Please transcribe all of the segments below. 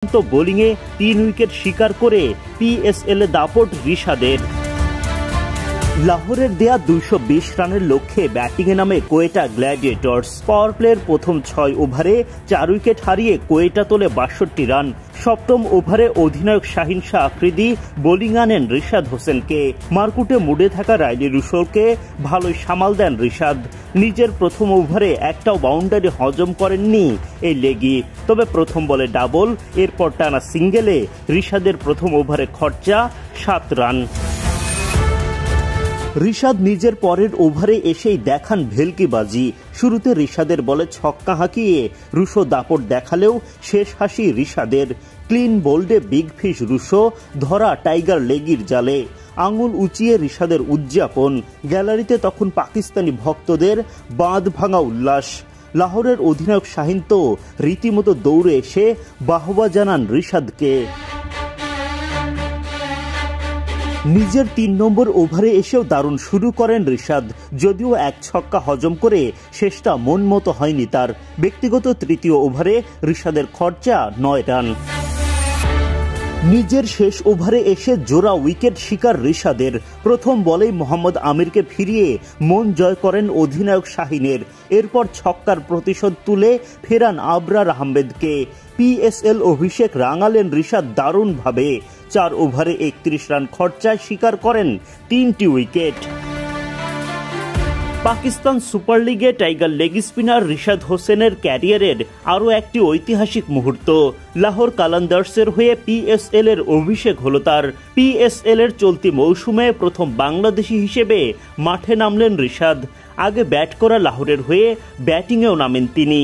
বোলিংয়ে 3 উইকেট শিকার করে পিএসএল দাপট রিশাদের। লাহোরের দেয়া 220 রানের লক্ষ্যে ব্যাটিংয়ে নামে কোয়েটা গ্ল্যাডিয়েটর্স। পাওয়ার প্লের প্রথম 6 ওভারে 4 উইকেট হারিয়ে কোয়েটা তোলে 62 রান। সপ্তম ওভারে অধিনায়ক শাহিন শাহ আফ্রিদি বোলিং আনেন রিশাদ হোসেনকে। মারকুটে মুডে থাকা রাইলি রুশোকে ভালোই সামাল দেন রিশাদ। নিজের প্রথম ওভারে একটাও বাউন্ডারি হজম করেননি এই লেগি, তবে প্রথম বলে ডাবল, এরপর টানা সিঙ্গেলে রিশাদের প্রথম ওভারে খরচা 7 রান। রিশাদ নিজের পরের ওভারে এসেই দেখান ভেলকিবাজি। শুরুতে রিশাদের বলে ছক্কা হাঁকিয়ে রুশো দাপট দেখালেও শেষ হাসি রিশাদের। ক্লিন বোল্ডে বিগ ফিশ রুশো, ধরা টাইগার লেগির জালে। আঙুল উঁচিয়ে রিশাদের উদযাপন। গ্যালারিতে তখন পাকিস্তানি ভক্তদের বাঁধ ভাঙা উল্লাস। লাহোরের অধিনায়ক শাহিন তো রীতিমতো দৌড়ে এসে বাহবা জানান রিশাদকে। নিজের 3 নম্বর ওভারে এসেও দারুণ শুরু করেন রিশাদ। যদিও এক ছক্কা হজম করে শেষটা মন মতো হয়নি তার। ব্যক্তিগত তৃতীয় ওভারে রিশাদের খরচা 9 রান। নিজের শেষ ওভারে এসে জোড়া উইকেট শিকার রিশাদের। প্রথম বলেই মোহাম্মদ আমিরকে ফিরিয়ে মন জয় করেন অধিনায়ক শাহিনের। এরপর ছক্কার প্রতিশোধ তুলে ফেরান আবরার আহমেদকে। পিএসএল অভিষেক রাঙালেন রিশাদ দারুণভাবে। 4 ওভারে 31 রান খরচায় শিকার করেন 3টি উইকেট। পাকিস্তান সুপার লিগে টাইগার লেগ স্পিনার রিশাদ হোসেনের ক্যারিয়ারের আরও একটি ঐতিহাসিক মুহূর্ত। লাহোর কালান্দার্সের হয়ে পিএসএল এর অভিষেক হল তার। পিএসএল এর চলতি মৌসুমে প্রথম বাংলাদেশি হিসেবে মাঠে নামলেন রিশাদ। আগে ব্যাট করা লাহোরের হয়ে ব্যাটিংয়েও নামেন তিনি,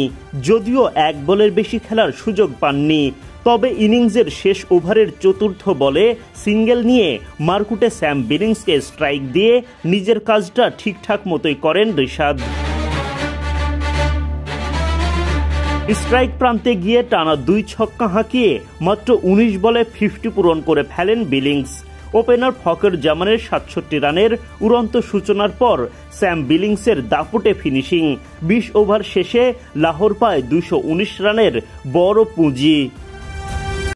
যদিও 1 বলের বেশি খেলার সুযোগ পাননি। তবে ইনিংসের শেষ ওভারের চতুর্থ বলে সিঙ্গেল নিয়ে মারকুটে স্যাম বিলিংসকে স্ট্রাইক দিয়ে নিজের কাজটা ঠিকঠাক মতোই করেন রিশাদ। স্ট্রাইক প্রান্তে গিয়ে টানা 2 ছক্কা হাঁকিয়ে মাত্র 19 বলে 50 পূরণ করে ফেলেন বিলিংস। ওপেনার ফখর জামানের 67 রানের উড়ন্ত সূচনার পর স্যাম বিলিংসের দাপুটে ফিনিশিং। 20 ওভার শেষে লাহোর পায় 219 রানের বড় পুঁজি।